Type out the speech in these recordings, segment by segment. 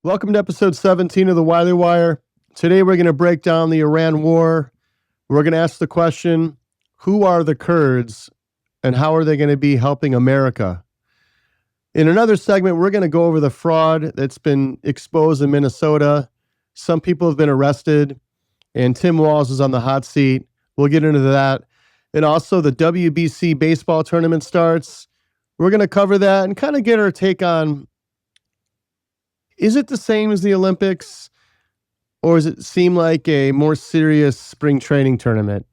Welcome to episode 17 of the Wiley Wire. Today we're going to break down the Iran war. We're going to ask the question, who are the Kurds and how are they going to be helping America? In another segment, we're going to go over the fraud that's been exposed in Minnesota. Some people have been arrested, and Tim Walz is on the hot seat. We'll get into that. And also the WBC baseball tournament starts. We're going to cover that and kind of get our take on, is it the same as the Olympics, or does it seem like a more serious spring training tournament?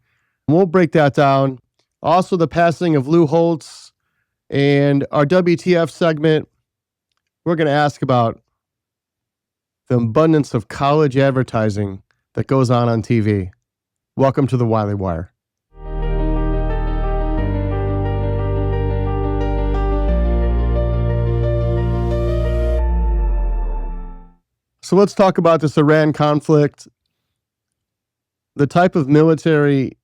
We'll break that down. Also, the passing of Lou Holtz and our WTF segment, we're going to ask about the abundance of college advertising that goes on TV. Welcome to the Wiley Wire. So let's talk about this Iran conflict. The type of military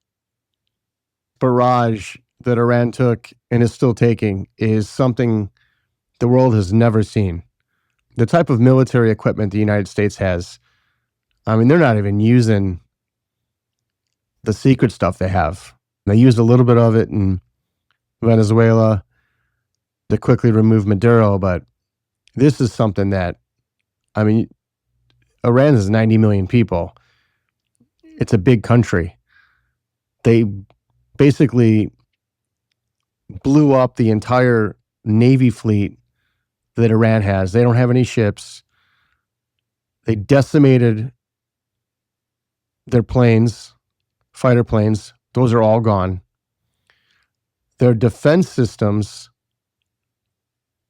barrage that Iran took and is still taking is something the world has never seen. The type of military equipment the United States has, I mean, they're not even using the secret stuff they have. They used a little bit of it in Venezuela to quickly remove Maduro, but this is something that, I mean, Iran is 90 million people. It's a big country. They basically blew up the entire Navy fleet that Iran has. They don't have any ships. They decimated their planes, fighter planes. Those are all gone. Their defense systems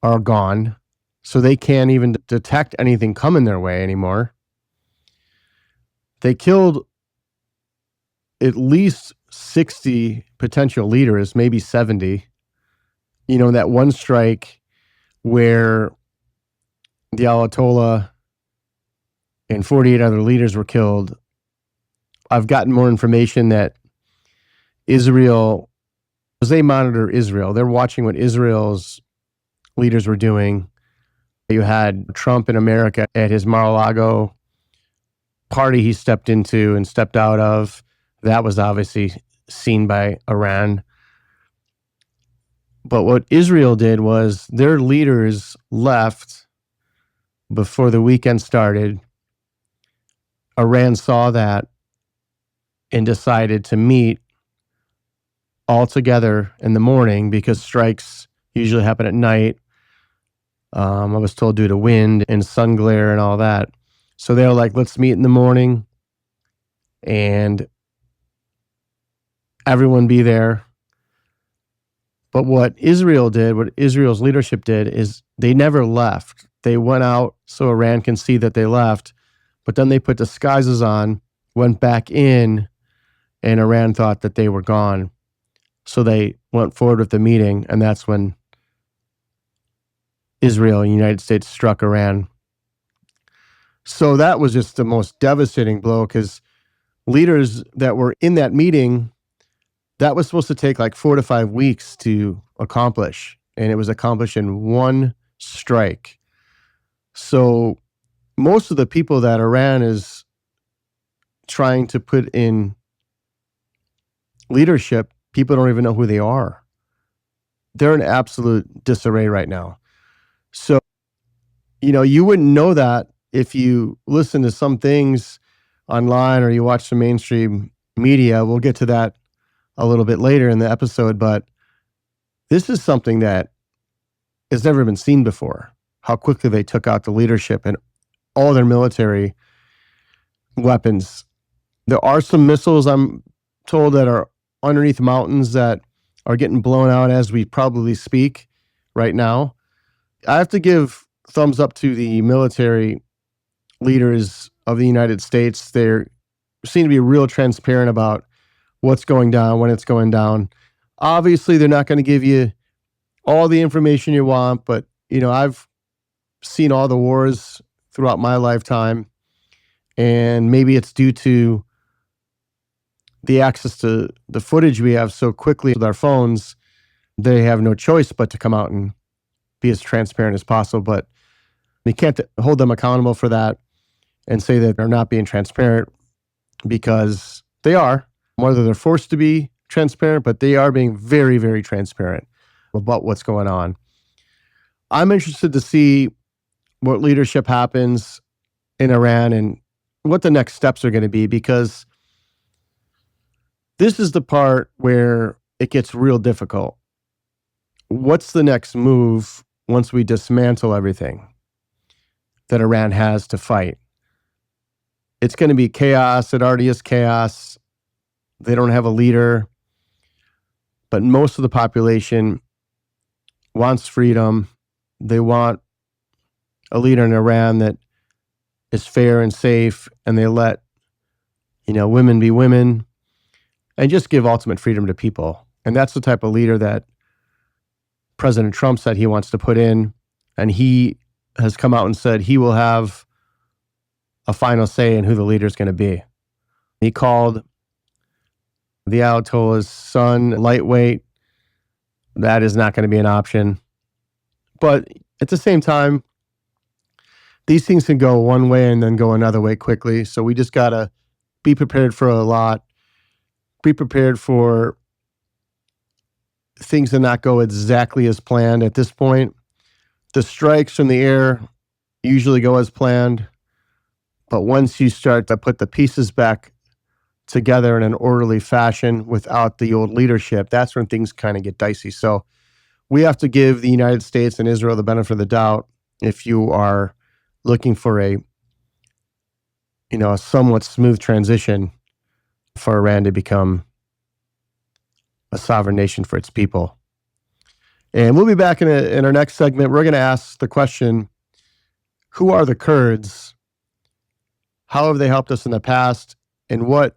are gone, so they can't even detect anything coming their way anymore. They killed at least 60 potential leaders, maybe 70. You know, that one strike where the Ayatollah and 48 other leaders were killed. I've gotten more information that Israel, because they monitor Israel, they're watching what Israel's leaders were doing. You had Trump in America at his Mar-a-Lago party he stepped into and stepped out of. That was obviously seen by Iran. But what Israel did was their leaders left before the weekend started. Iran saw that and decided to meet all together in the morning because strikes usually happen at night. I was told due to wind and sun glare and all that. So they were like, let's meet in the morning and everyone be there. But what Israel did, what Israel's leadership did, is they never left. They went out so Iran can see that they left, but then they put disguises on, went back in, and Iran thought that they were gone. So they went forward with the meeting, and that's when Israel and the United States struck Iran. So that was just the most devastating blow because leaders that were in that meeting, that was supposed to take like 4 to 5 weeks to accomplish, and it was accomplished in one strike. So most of the people that Iran is trying to put in leadership, people don't even know who they are. They're in absolute disarray right now. So, you know, you wouldn't know that if you listen to some things online or you watch some mainstream media. We'll get to that a little bit later in the episode, but this is something that has never been seen before, how quickly they took out the leadership and all their military weapons. There are some missiles, I'm told, that are underneath mountains that are getting blown out as we probably speak right now. I have to give thumbs up to the military leaders of the United States. They seem to be real transparent about what's going down, when it's going down. Obviously, they're not going to give you all the information you want, but, you know, I've seen all the wars throughout my lifetime, and maybe it's due to the access to the footage we have so quickly with our phones. They have no choice but to come out and be as transparent as possible. But You can't hold them accountable for that and say that they're not being transparent, because they are, whether they're forced to be transparent, but they are being very, very transparent about what's going on. I'm interested to see what leadership happens in Iran and what the next steps are going to be, because this is the part where it gets real difficult. What's the next move once we dismantle everything that Iran has to fight? It's going to be chaos. It already is chaos. They don't have a leader, but most of the population wants freedom. They want a leader in Iran that is fair and safe, and they let, women be women and just give ultimate freedom to people. And that's the type of leader that President Trump said he wants to put in, and he has come out and said he will have a final say in who the leader is going to be. He called the Ayatollah's son lightweight. That is not going to be an option. But at the same time, these things can go one way and then go another way quickly. So we just got to be prepared for a lot. Be prepared for things to not go exactly as planned at this point. The strikes from the air usually go as planned. But once you start to put the pieces back together in an orderly fashion without the old leadership, that's when things kind of get dicey. So we have to give the United States and Israel the benefit of the doubt if you are looking for a somewhat smooth transition for Iran to become a sovereign nation for its people. And we'll be back in our next segment. We're going to ask the question, who are the Kurds? How have they helped us in the past? And what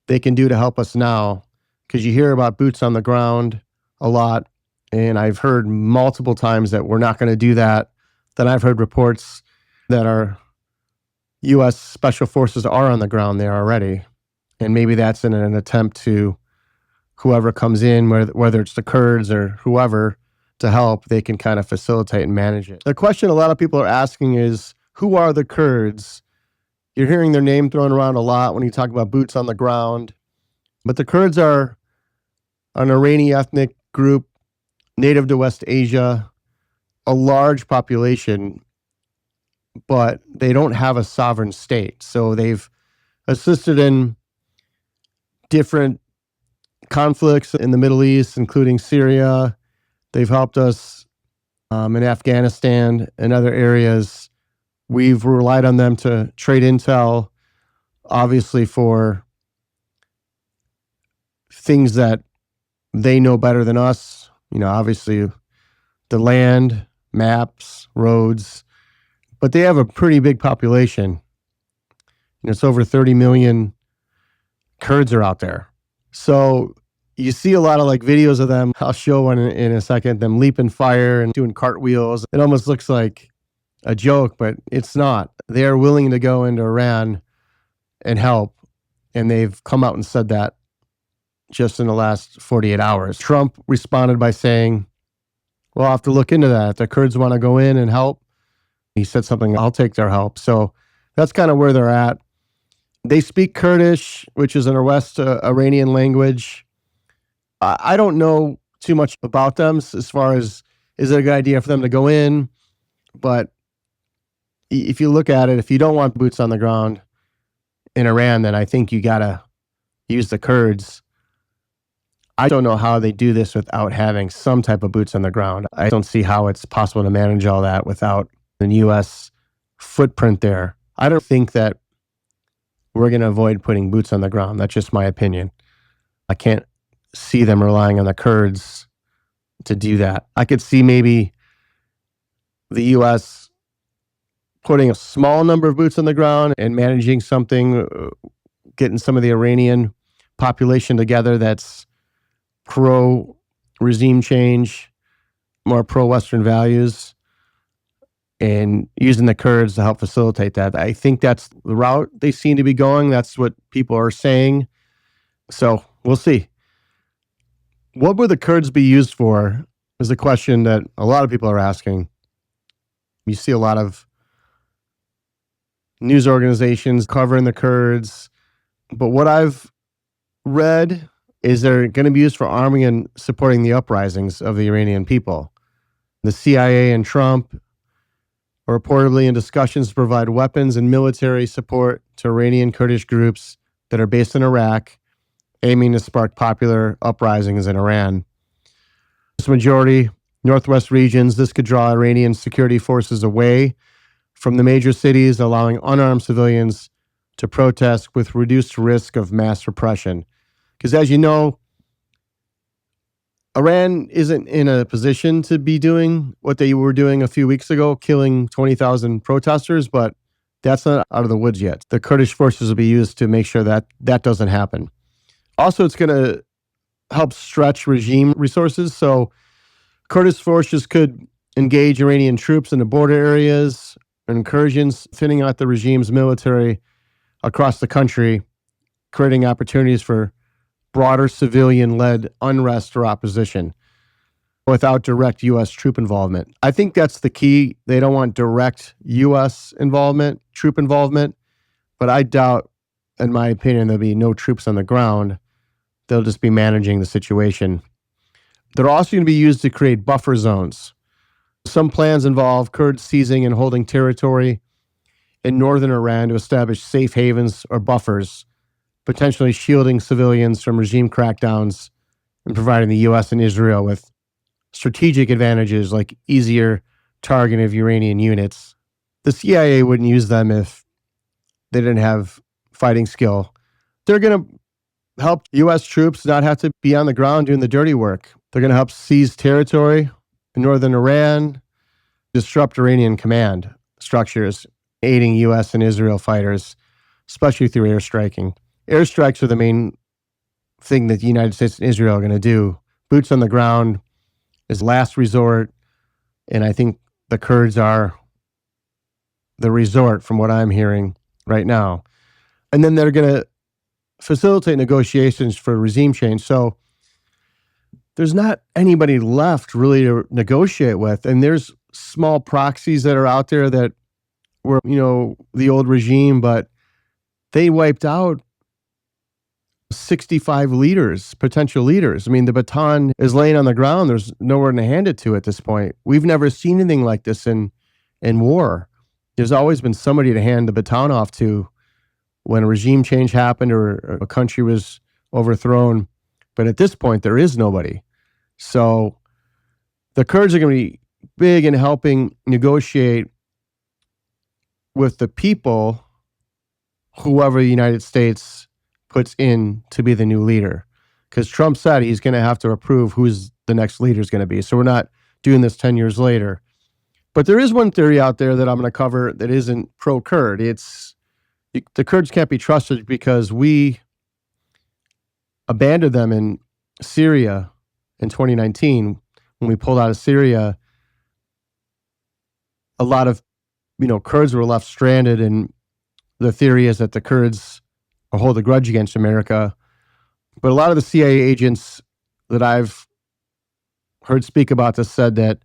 they can do to help us now? Because you hear about boots on the ground a lot. And I've heard multiple times that we're not going to do that. Then I've heard reports that our U.S. Special Forces are on the ground there already. And maybe that's in an attempt to, whoever comes in, whether it's the Kurds or whoever, to help, they can kind of facilitate and manage it. The question a lot of people are asking is, who are the Kurds? You're hearing their name thrown around a lot when you talk about boots on the ground. But the Kurds are an Iranian ethnic group, native to West Asia, a large population, but they don't have a sovereign state. So they've assisted in different conflicts in the Middle East, including Syria. They've helped us in Afghanistan and other areas. We've relied on them to trade intel, obviously for things that they know better than us. Obviously the land, maps, roads, but they have a pretty big population. It's over 30 million Kurds are out there. So you see a lot of videos of them. I'll show one in a second, them leaping fire and doing cartwheels. It almost looks like a joke, but it's not. They are willing to go into Iran and help. And they've come out and said that just in the last 48 hours. Trump responded by saying, well, I'll have to look into that. If the Kurds want to go in and help, he said something, I'll take their help. So that's kind of where they're at. They speak Kurdish, which is an West Iranian language. I don't know too much about them as far as, is it a good idea for them to go in? But if you look at it, if you don't want boots on the ground in Iran, then I think you got to use the Kurds. I don't know how they do this without having some type of boots on the ground. I don't see how it's possible to manage all that without the U.S. footprint there. I don't think that we're going to avoid putting boots on the ground. That's just my opinion. I can't see them relying on the Kurds to do that. I could see maybe the U.S. putting a small number of boots on the ground and managing something, getting some of the Iranian population together that's pro-regime change, more pro-Western values, and using the Kurds to help facilitate that. I think that's the route they seem to be going. That's what people are saying. So we'll see. What would the Kurds be used for is a question that a lot of people are asking. You see a lot of news organizations covering the Kurds. But what I've read is they're going to be used for arming and supporting the uprisings of the Iranian people. The CIA and Trump are reportedly in discussions to provide weapons and military support to Iranian Kurdish groups that are based in Iraq, aiming to spark popular uprisings in Iran. This majority northwest regions, this could draw Iranian security forces away from the major cities, allowing unarmed civilians to protest with reduced risk of mass repression. Because as you know, Iran isn't in a position to be doing what they were doing a few weeks ago, killing 20,000 protesters, but that's not out of the woods yet. The Kurdish forces will be used to make sure that that doesn't happen. Also, it's going to help stretch regime resources. So Kurdish forces could engage Iranian troops in the border areas, incursions, thinning out the regime's military across the country, creating opportunities for broader civilian-led unrest or opposition without direct U.S. troop involvement. I think that's the key. They don't want direct U.S. involvement, troop involvement, but I doubt, in my opinion, there'll be no troops on the ground. They'll just be managing the situation. They're also going to be used to create buffer zones. Some plans involve Kurds seizing and holding territory in northern Iran to establish safe havens or buffers, potentially shielding civilians from regime crackdowns and providing the U.S. and Israel with strategic advantages like easier targeting of Iranian units. The CIA wouldn't use them if they didn't have fighting skill. They're going to help U.S. troops not have to be on the ground doing the dirty work. They're going to help seize territory in northern Iran, disrupt Iranian command structures, aiding U.S. and Israel fighters, especially through airstriking. Airstrikes are the main thing that the United States and Israel are going to do. Boots on the ground is last resort, and I think the Kurds are the resort from what I'm hearing right now. And then they're going to facilitate negotiations for regime change. So there's not anybody left really to negotiate with. And there's small proxies that are out there that were, the old regime, but they wiped out 65 leaders, potential leaders. I mean, the baton is laying on the ground. There's nowhere to hand it to at this point. We've never seen anything like this in war. There's always been somebody to hand the baton off to when a regime change happened or a country was overthrown. But at this point, there is nobody. So the Kurds are going to be big in helping negotiate with the people, whoever the United States puts in to be the new leader. Because Trump said he's going to have to approve who's the next leader is going to be. So we're not doing this 10 years later. But there is one theory out there that I'm going to cover that isn't pro-Kurd. It's the Kurds can't be trusted because we abandoned them in Syria in 2019. When we pulled out of Syria, a lot of Kurds were left stranded, and the theory is that the Kurds hold a grudge against America. But a lot of the CIA agents that I've heard speak about this said that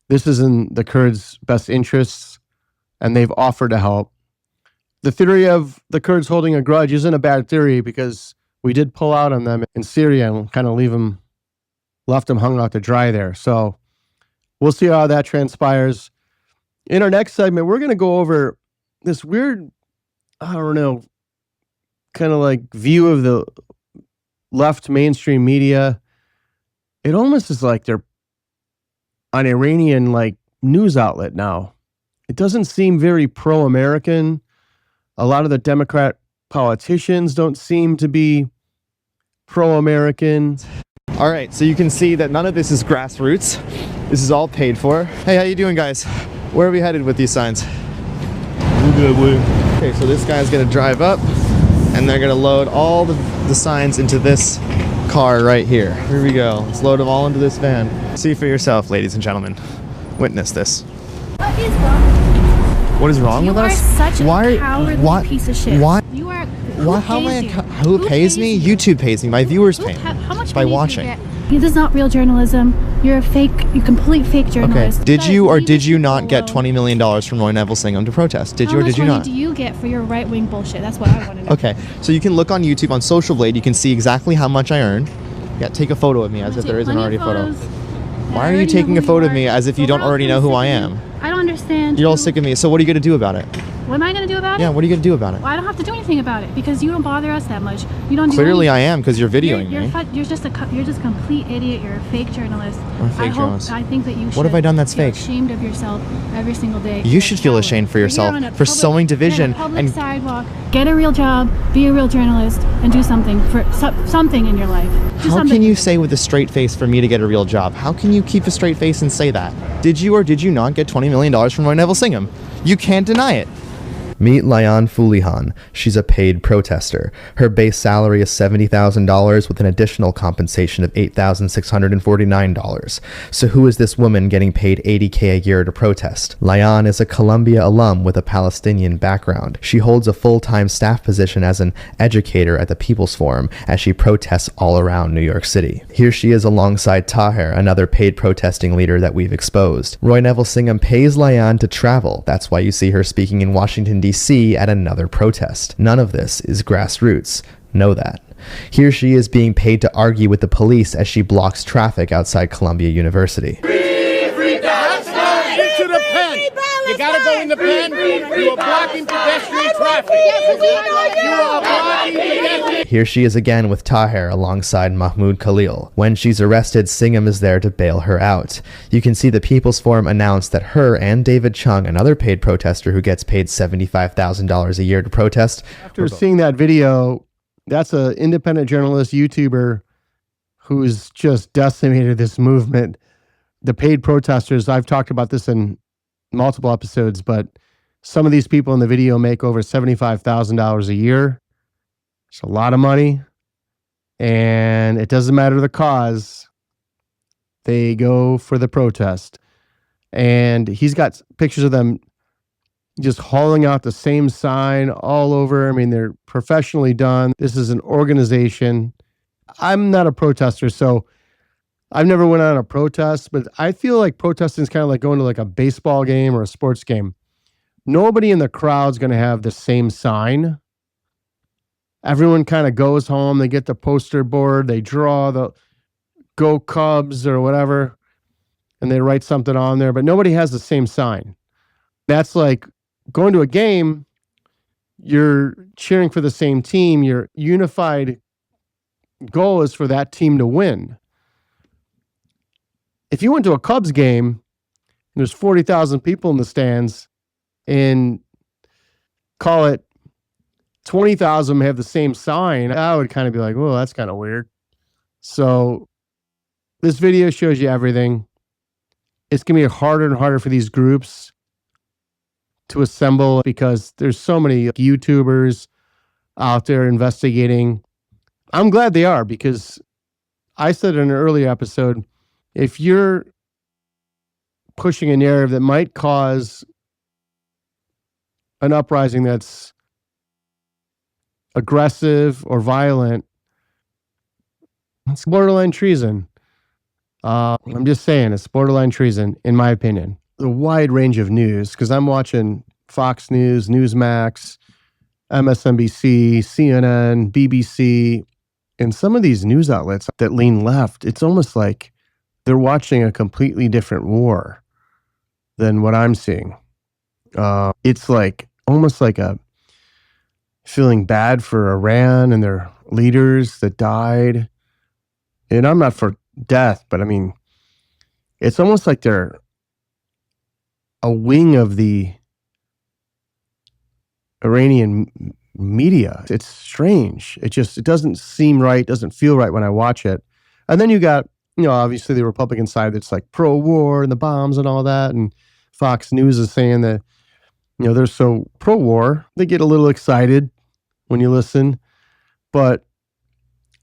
this is in the Kurds' best interests, and they've offered to help. The theory of the Kurds holding a grudge isn't a bad theory because we did pull out on them in Syria and kind of left them hung out to dry there. So we'll see how that transpires. In our next segment, we're going to go over this weird, kind of like view of the left mainstream media. It almost is like they're an Iranian news outlet now. It doesn't seem very pro-American. A lot of the Democrat politicians don't seem to be pro-American. All right, so you can see that none of this is grassroots. This is all paid for. Hey, how you doing, guys? Where are we headed with these signs? We're good, William. Okay, so this guy's gonna drive up, and they're gonna load all the signs into this car right here. Here we go. Let's load them all into this van. See for yourself, ladies and gentlemen. Witness this. What is wrong? What is wrong with us? You are such a cowardly piece of shit. Why? You are. How am I? Who pays me? YouTube pays me. My viewers pay me How much by money do you watching. get? This is not real journalism. You're a fake, you complete fake Okay. journalist. Did you or did you not Leave get people $20 million from Roy Neville Singham to protest? Did you or did you How not? much money do you get for your right-wing bullshit? That's what I want to know. Okay, so you can look on YouTube on Social Blade. You can see exactly how much I earn. Yeah, take a photo of me as if there isn't already a photo. Why are you taking a photo of me as if you don't already know who I am? I don't understand. You're all sick of me. So what are you going to do about it? What am I going to do about it? Yeah, what are you going to do about it? Well, I don't have to do anything about it because you don't bother us that much. You don't do Clearly I anything. am because you're videoing me. You're just a complete idiot. You're a fake journalist. I'm a fake journalist. I think that you should. What have I done that's feel fake? Ashamed of yourself every single day. You should feel ashamed for yourself for sowing division on a public and sidewalk. Get a real job, be a real journalist, and do something for something in your life. Do how something. can you say with a straight face for me to get a real job? How can you keep a straight face and say that? Did you or did you not get $20 million from Roy Neville Singham? You can't deny it. Meet Layan Fulihan. She's a paid protester. Her base salary is $70,000 with an additional compensation of $8,649. So who is this woman getting paid $80K a year to protest? Layan is a Columbia alum with a Palestinian background. She holds a full-time staff position as an educator at the People's Forum as she protests all around New York City. Here she is alongside Taher, another paid protesting leader that we've exposed. Roy Neville Singham pays Layan to travel. That's why you see her speaking in Washington, D.C. at another protest. None of this is grassroots. Know that. Here she is being paid to argue with the police as she blocks traffic outside Columbia University. Into the pen. You gotta go in the pen. You are blocking pedestrian traffic. You are blocking pedestrian. Here she is again with Taher alongside Mahmoud Khalil. When she's arrested, Singham is there to bail her out. You can see the People's Forum announced that her and David Chung, another paid protester who gets paid $75,000 a year to protest. After seeing that video, that's an independent journalist, YouTuber, who's just decimated this movement. The paid protesters, I've talked about this in multiple episodes, but some of these people in the video make over $75,000 a year. It's a lot of money. And it doesn't matter the cause. They go for the protest. And he's got pictures of them just hauling out the same sign all over. I mean, they're professionally done. This is an organization. I'm not a protester, so I've never went on a protest, but I feel like protesting is kind of like going to like a baseball game or a sports game. Nobody in the crowd's going to have the same sign. Everyone kind of goes home. They get the poster board. They draw the Go Cubs or whatever, and they write something on there, but nobody has the same sign. That's like going to a game. You're cheering for the same team. Your unified goal is for that team to win. If you went to a Cubs game and there's 40,000 people in the stands and call it 20,000 have the same sign, I would kind of be like, well, that's kind of weird. So this video shows you everything. It's going to be harder and harder for these groups to assemble because there's so many YouTubers out there investigating. I'm glad they are, because I said in an earlier episode, if you're pushing a narrative that might cause an uprising that's aggressive or violent, it's borderline treason. I'm just saying, it's borderline treason, in my opinion. A wide range of news, because I'm watching Fox News, Newsmax, MSNBC, CNN, BBC, and some of these news outlets that lean left, it's almost like they're watching a completely different war than what I'm seeing. It's like almost like a feeling bad for Iran and their leaders that died. And I'm not for death, but I mean, it's almost like they're a wing of the Iranian media. It's strange. It doesn't seem right, doesn't feel right when I watch it. And then you got, obviously the Republican side that's like pro-war and the bombs and all that. And Fox News is saying that, they're so pro-war. They get a little excited when you listen. But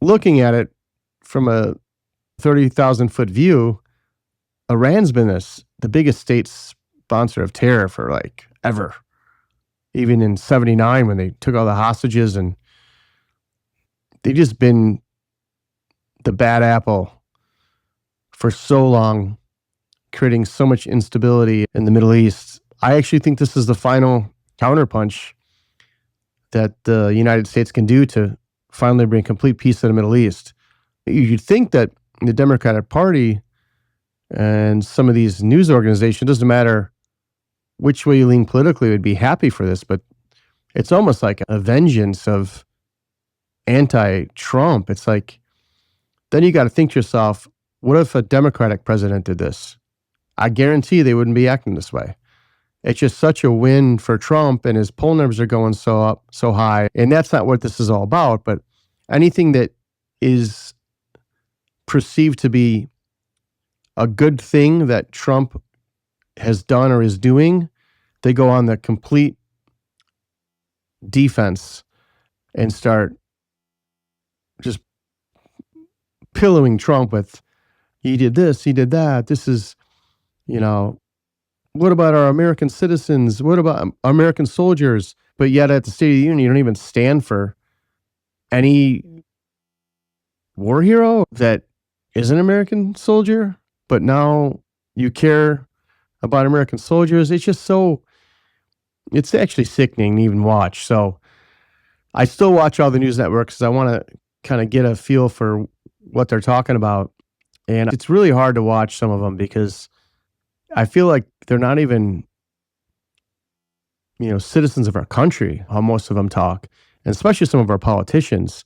looking at it from a 30,000-foot view, Iran's been the biggest state sponsor of terror for like ever. Even in 79 when they took all the hostages, and they just been the bad apple for so long, creating so much instability in the Middle East. I actually think this is the final counterpunch that the United States can do to finally bring complete peace to the Middle East. You'd think that the Democratic Party and some of these news organizations, doesn't matter which way you lean politically, would be happy for this, but it's almost like a vengeance of anti-Trump. It's like, then you got to think to yourself, what if a Democratic president did this? I guarantee they wouldn't be acting this way. It's just such a win for Trump, and his poll numbers are going so up, so high. And that's not what this is all about, but anything that is perceived to be a good thing that Trump has done or is doing, they go on the complete defense and start just pillowing Trump with, he did this, he did that. This is, what about our American citizens? What about American soldiers? But yet at the State of the Union, you don't even stand for any war hero that is an American soldier, but now you care about American soldiers. It's just it's actually sickening to even watch. So I still watch all the news networks because I want to kind of get a feel for what they're talking about. And it's really hard to watch some of them because I feel like they're not even, citizens of our country, how most of them talk, and especially some of our politicians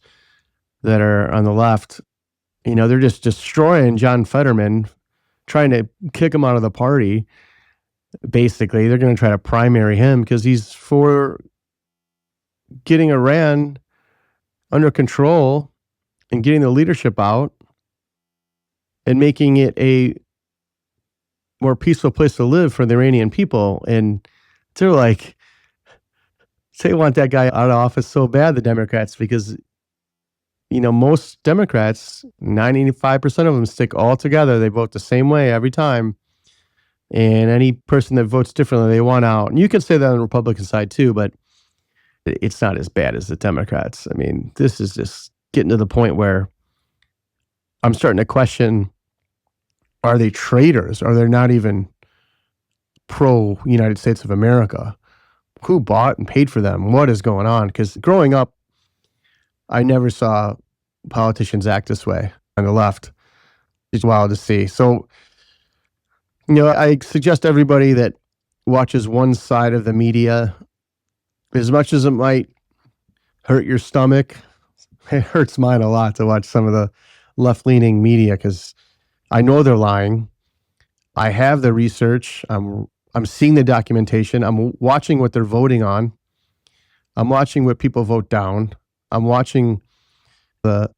that are on the left. They're just destroying John Fetterman, trying to kick him out of the party. Basically, they're going to try to primary him because he's for getting Iran under control and getting the leadership out and making it a more peaceful place to live for the Iranian people. And they're like, they want that guy out of office so bad, the Democrats, because, most Democrats, 95% of them stick all together. They vote the same way every time. And any person that votes differently, they want out. And you can say that on the Republican side too, but it's not as bad as the Democrats. I mean, this is just getting to the point where I'm starting to question, are they traitors? Are they not even pro-United States of America? Who bought and paid for them? What is going on? Because growing up, I never saw politicians act this way on the left. It's wild to see. So, I suggest everybody that watches one side of the media, as much as it might hurt your stomach, it hurts mine a lot to watch some of the left-leaning media because I know they're lying. I have the research. I'm seeing the documentation. I'm watching what they're voting on. I'm watching what people vote down. I'm watching the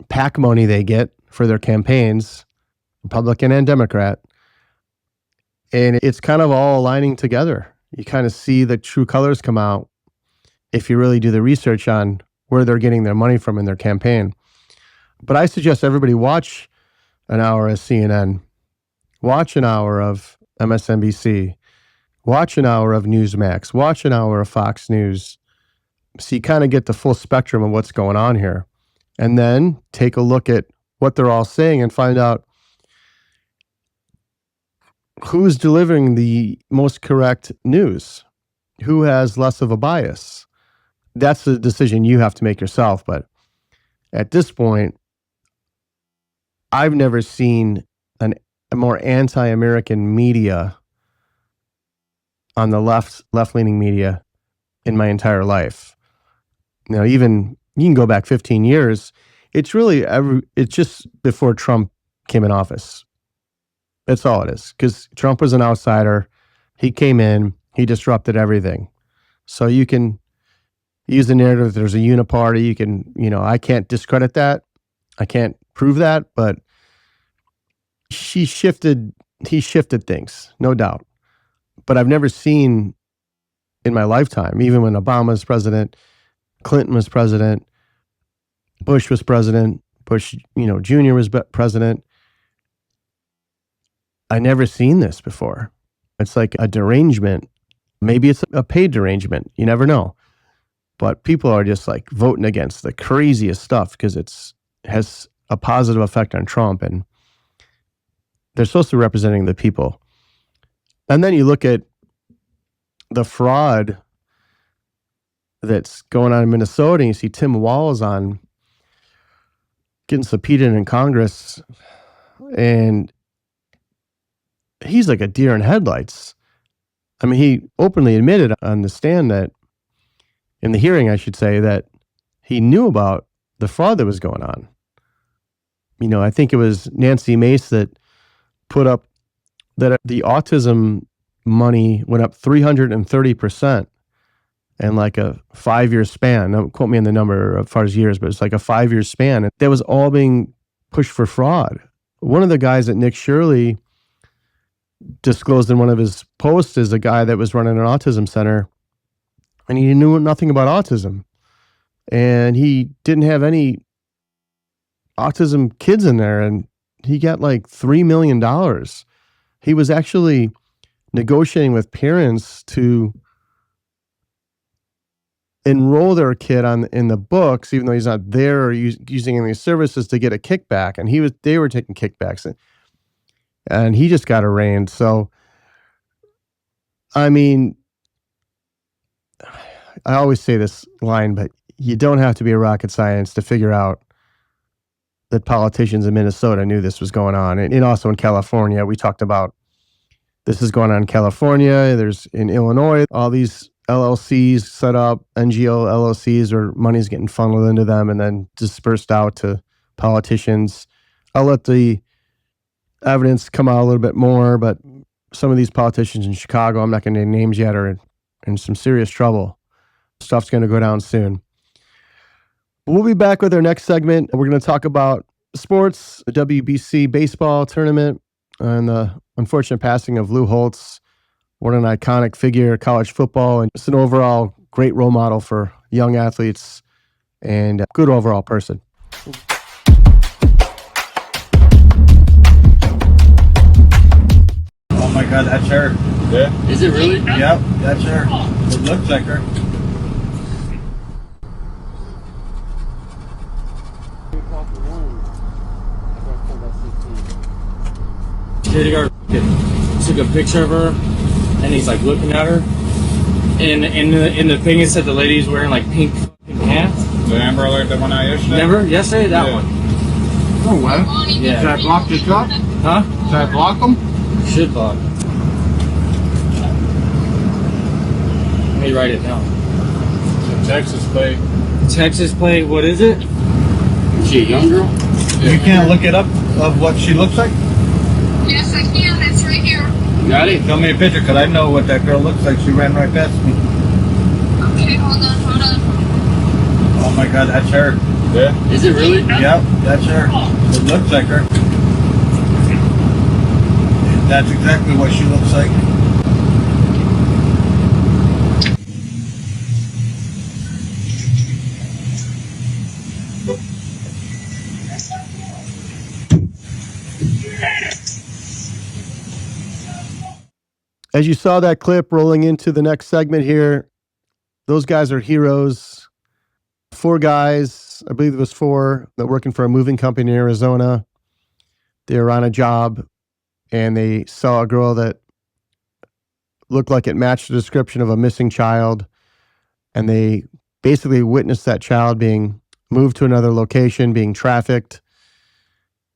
PAC money they get for their campaigns, Republican and Democrat. And it's kind of all aligning together. You kind of see the true colors come out if you really do the research on where they're getting their money from in their campaign. But I suggest everybody watch an hour of CNN, watch an hour of MSNBC, watch an hour of Newsmax, watch an hour of Fox News. So you kind of get the full spectrum of what's going on here. And then take a look at what they're all saying and find out who's delivering the most correct news, who has less of a bias. That's a decision you have to make yourself. But at this point, I've never seen a more anti-American media on the left-leaning media in my entire life. Even you can go back 15 years. It's really it's just before Trump came in office. That's all it is. Because Trump was an outsider. He came in. He disrupted everything. So you can use the narrative. There's a uniparty. You can, I can't discredit that. I can't prove that, but he shifted things, no doubt. But I've never seen in my lifetime, even when Obama was president, Clinton was president, Bush was president, Bush, Jr. was president. I never seen this before. It's like a derangement. Maybe it's a paid derangement. You never know. But people are just like voting against the craziest stuff because has a positive effect on Trump. And They're supposed to be representing the people. And then you look at the fraud that's going on in Minnesota, and you see Tim Walz on getting subpoenaed in Congress, and he's like a deer in headlights. I mean, he openly admitted on the stand that, in the hearing, I should say, that he knew about the fraud that was going on. You know, I think it was Nancy Mace that put up that the autism money went up 330% in like a 5-year span. Don't quote me on the number as far as years, but it's like a 5-year span. And that was all being pushed for fraud. One of the guys that Nick Shirley disclosed in one of his posts is a guy that was running an autism center, and he knew nothing about autism. And he didn't have any autism kids in there, and he got like $3 million. He was actually negotiating with parents to enroll their kid in the books, even though he's not there or using any services, to get a kickback. And they were taking kickbacks, and he just got arraigned. So, I mean, I always say this line, but you don't have to be a rocket science to figure out that politicians in Minnesota knew this was going on. And also in California, we talked about this is going on in California. There's in Illinois, all these LLCs set up, NGO LLCs, where money's getting funneled into them and then dispersed out to politicians. I'll let the evidence come out a little bit more, but some of these politicians in Chicago, I'm not going to name names yet, are in some serious trouble. Stuff's going to go down soon. We'll be back with our next segment. We're going to talk about sports, the WBC baseball tournament, and the unfortunate passing of Lou Holtz. What an iconic figure, college football, and just an overall great role model for young athletes and a good overall person. Oh my God, that's her. Yeah. Is it really? Yep, that's her. It looks like her. Security guard took a picture of her, and he's like looking at her. And in the thing, it said the lady's wearing like pink pants. The Amber Alert, the one I yesterday? Never yesterday, that Yeah. one. Oh, what? Yeah. Should I block the truck? Huh? Should I block them? Should block. Let me write it down. Texas plate. Texas plate. What is it? Is she a young girl? You can't look it up of what she looks like? Yes, I can. It's right here. Got it? Show me a picture, because I know what that girl looks like. She ran right past me. Okay, hold on. Oh my God, that's her. Yeah. Is it really? Yep, that's her. It looks like her. That's exactly what she looks like. As you saw that clip rolling into the next segment here, those guys are heroes. 4 guys, I believe it was 4, that working for a moving company in Arizona. They were on a job and they saw a girl that looked like it matched the description of a missing child. And they basically witnessed that child being moved to another location, being trafficked.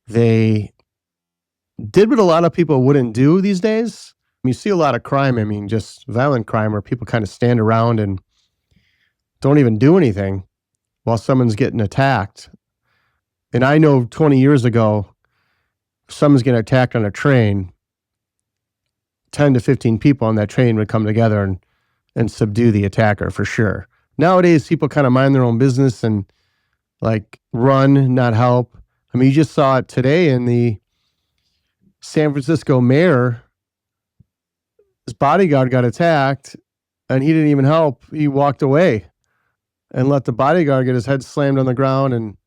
They did what a lot of people wouldn't do these days. You see a lot of crime, I mean, just violent crime where people kind of stand around and don't even do anything while someone's getting attacked. And I know 20 years ago, if someone's getting attacked on a train, 10 to 15 people on that train would come together and subdue the attacker for sure. Nowadays, people kind of mind their own business and like run, not help. I mean, you just saw it today in the San Francisco mayor. His bodyguard got attacked and he didn't even help. He walked away and let the bodyguard get his head slammed on the ground and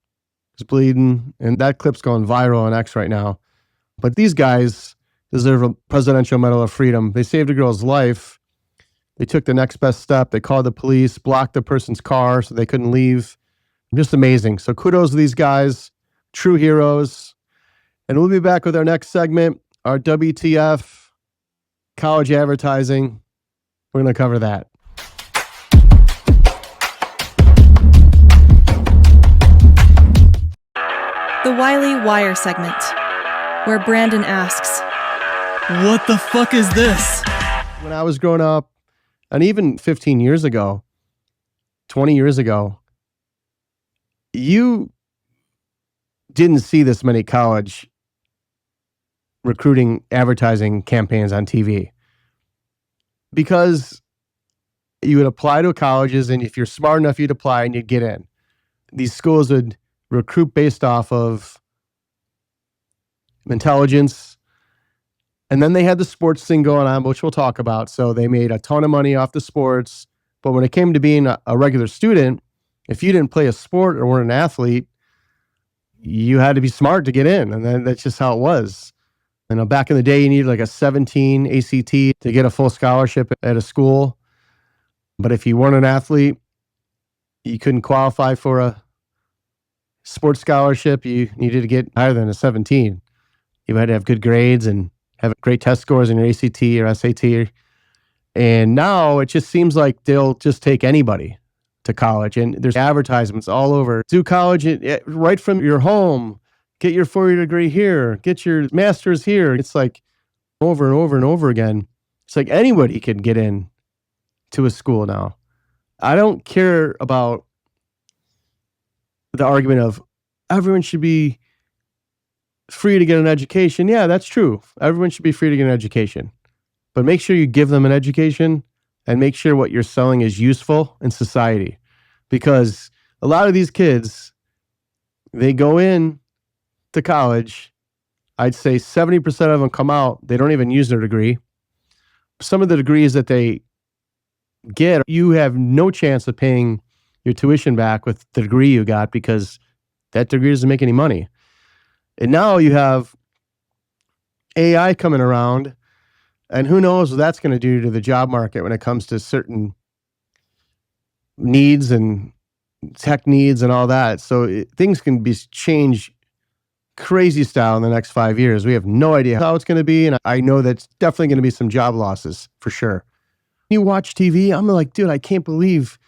was bleeding. And that clip's going viral on X right now. But these guys deserve a Presidential Medal of Freedom. They saved a girl's life. They took the next best step. They called the police, blocked the person's car so they couldn't leave. Just amazing. So kudos to these guys, true heroes. And we'll be back with our next segment. our WTF, college advertising. We're going to cover that. The Wiley Wire segment, where Brandon asks, "What the fuck is this?" When I was growing up, and even 15 years ago, 20 years ago, you didn't see this many college recruiting advertising campaigns on TV because you would apply to colleges, and if you're smart enough, you'd apply and you'd get in. These schools would recruit based off of intelligence. And then they had the sports thing going on, which we'll talk about. So they made a ton of money off the sports. But when it came to being a regular student, if you didn't play a sport or weren't an athlete, you had to be smart to get in. And then that's just how it was. You know, back in the day, you needed like a 17 ACT to get a full scholarship at a school. But if you weren't an athlete, you couldn't qualify for a sports scholarship. You needed to get higher than a 17. You had to have good grades and have great test scores in your ACT or SAT. And now it just seems like they'll just take anybody to college. And there's advertisements all over. Do college right from your home. Get your 4-year degree here. Get your master's here. It's like over and over and over again. It's like anybody can get in to a school now. I don't care about the argument of everyone should be free to get an education. Yeah, that's true. Everyone should be free to get an education. But make sure you give them an education and make sure what you're selling is useful in society. Because a lot of these kids, they go in to college, I'd say 70% of them come out, they don't even use their degree. Some of the degrees that they get, you have no chance of paying your tuition back with the degree you got because that degree doesn't make any money. And now you have AI coming around, and who knows what that's going to do to the job market when it comes to certain needs and tech needs and all that. So things can be changed crazy style in the next 5 years. We have no idea how it's going to be, and I know that's definitely going to be some job losses for sure. You watch TV, I'm like, dude, I can't believe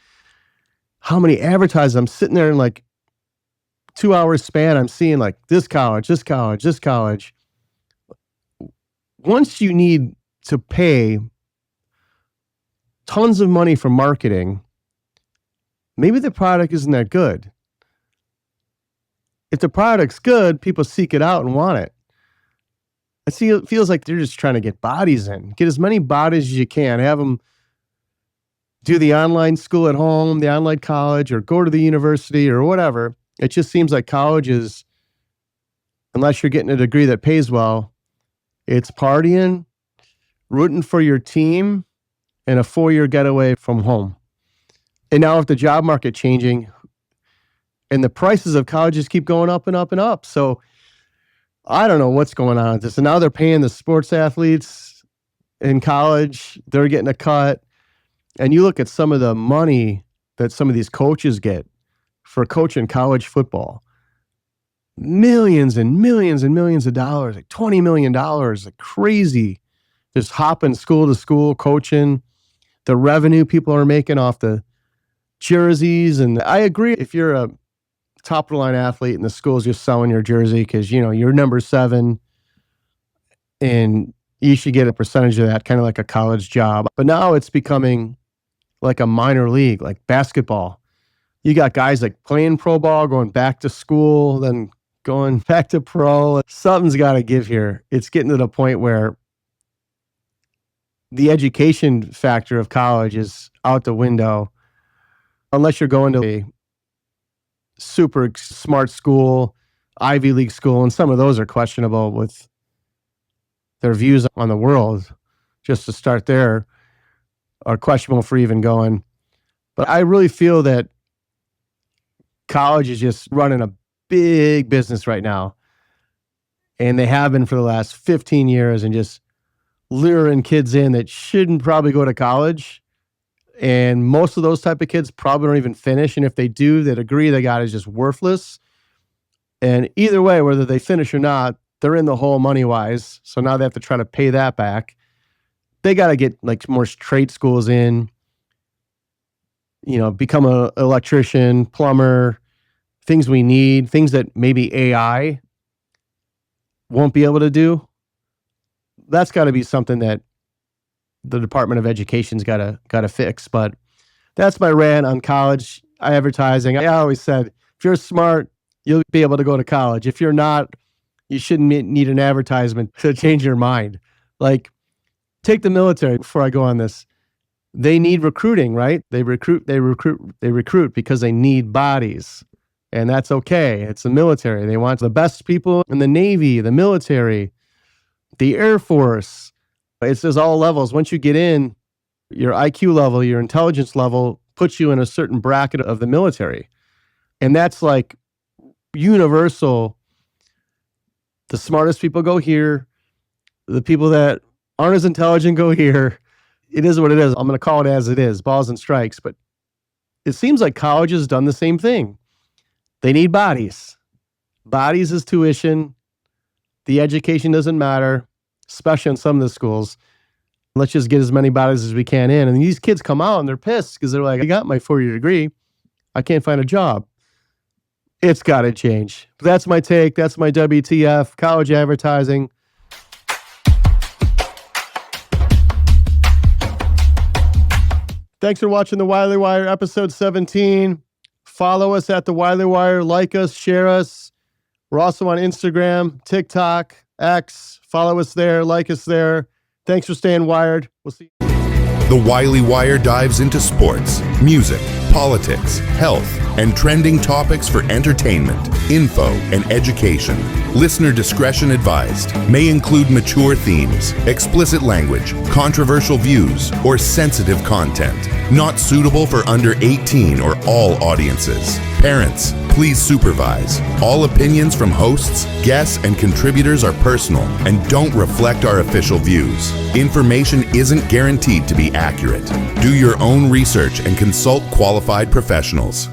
how many advertisements. I'm sitting there in like 2 hours span, I'm seeing like this college, this college, this college. Once you need to pay tons of money for marketing, maybe the product isn't that good. If the product's good, people seek it out and want it. I see it feels like they're just trying to get bodies in. Get as many bodies as you can. Have them do the online school at home, the online college, or go to the university or whatever. It just seems like college is, unless you're getting a degree that pays well, it's partying, rooting for your team, and a 4-year getaway from home. And now with the job market changing, and the prices of colleges keep going up and up and up. So I don't know what's going on with this. And now they're paying the sports athletes in college. They're getting a cut. And you look at some of the money that some of these coaches get for coaching college football. Millions and millions and millions of dollars, like $20 million, like crazy. Just hopping school to school, coaching. The revenue people are making off the jerseys. And I agree, if you're a top of the line athlete and the school's just selling your jersey because, you know, you're number 7 and you should get a percentage of that, kind of like a college job. But now it's becoming like a minor league, like basketball. You got guys like playing pro ball, going back to school, then going back to pro. Something's got to give here. It's getting to the point where the education factor of college is out the window unless you're going to a super smart school, Ivy League school, and some of those are questionable with their views on the world, just to start there, are questionable for even going. But I really feel that college is just running a big business right now. And they have been for the last 15 years and just luring kids in that shouldn't probably go to college. And most of those type of kids probably don't even finish. And if they do, the degree they got is just worthless. And either way, whether they finish or not, They're in the hole money-wise, so now they have to try to pay that back. They got to get like more trade schools in, become a electrician, plumber, things we need, things that maybe AI won't be able to do. That's got to be something that the Department of Education's got to fix. But that's my rant on college advertising. I always said, if you're smart, you'll be able to go to college. If you're not, you shouldn't need an advertisement to change your mind. Like, take the military before I go on this. They need recruiting, right? They recruit because they need bodies. And that's okay. It's the military. They want the best people in the Navy, the military, the Air Force. It's just all levels. Once you get in, your IQ level, your intelligence level puts you in a certain bracket of the military. And that's like universal. The smartest people go here. The people that aren't as intelligent go here. It is what it is. I'm going to call it as it is, balls and strikes. But it seems like college has done the same thing. They need bodies. Bodies is tuition. The education doesn't matter, especially in some of the schools. Let's just get as many bodies as we can in. And these kids come out and they're pissed because they're like, I got my 4-year degree. I can't find a job. It's got to change. That's my take. That's my WTF, college advertising. Thanks for watching the Wiley Wire episode 17. Follow us at the Wiley Wire. Like us, share us. We're also on Instagram, TikTok, X. Follow us there, like us there. Thanks for staying wired. We'll see you. The Wiley Wire dives into sports, music, politics, health, and trending topics for entertainment, info, and education. Listener discretion advised. May include mature themes, explicit language, controversial views, or sensitive content. Not suitable for under 18 or all audiences. Parents, please supervise. All opinions from hosts, guests, and contributors are personal and don't reflect our official views. Information isn't guaranteed to be accurate. Do your own research and consult qualified professionals.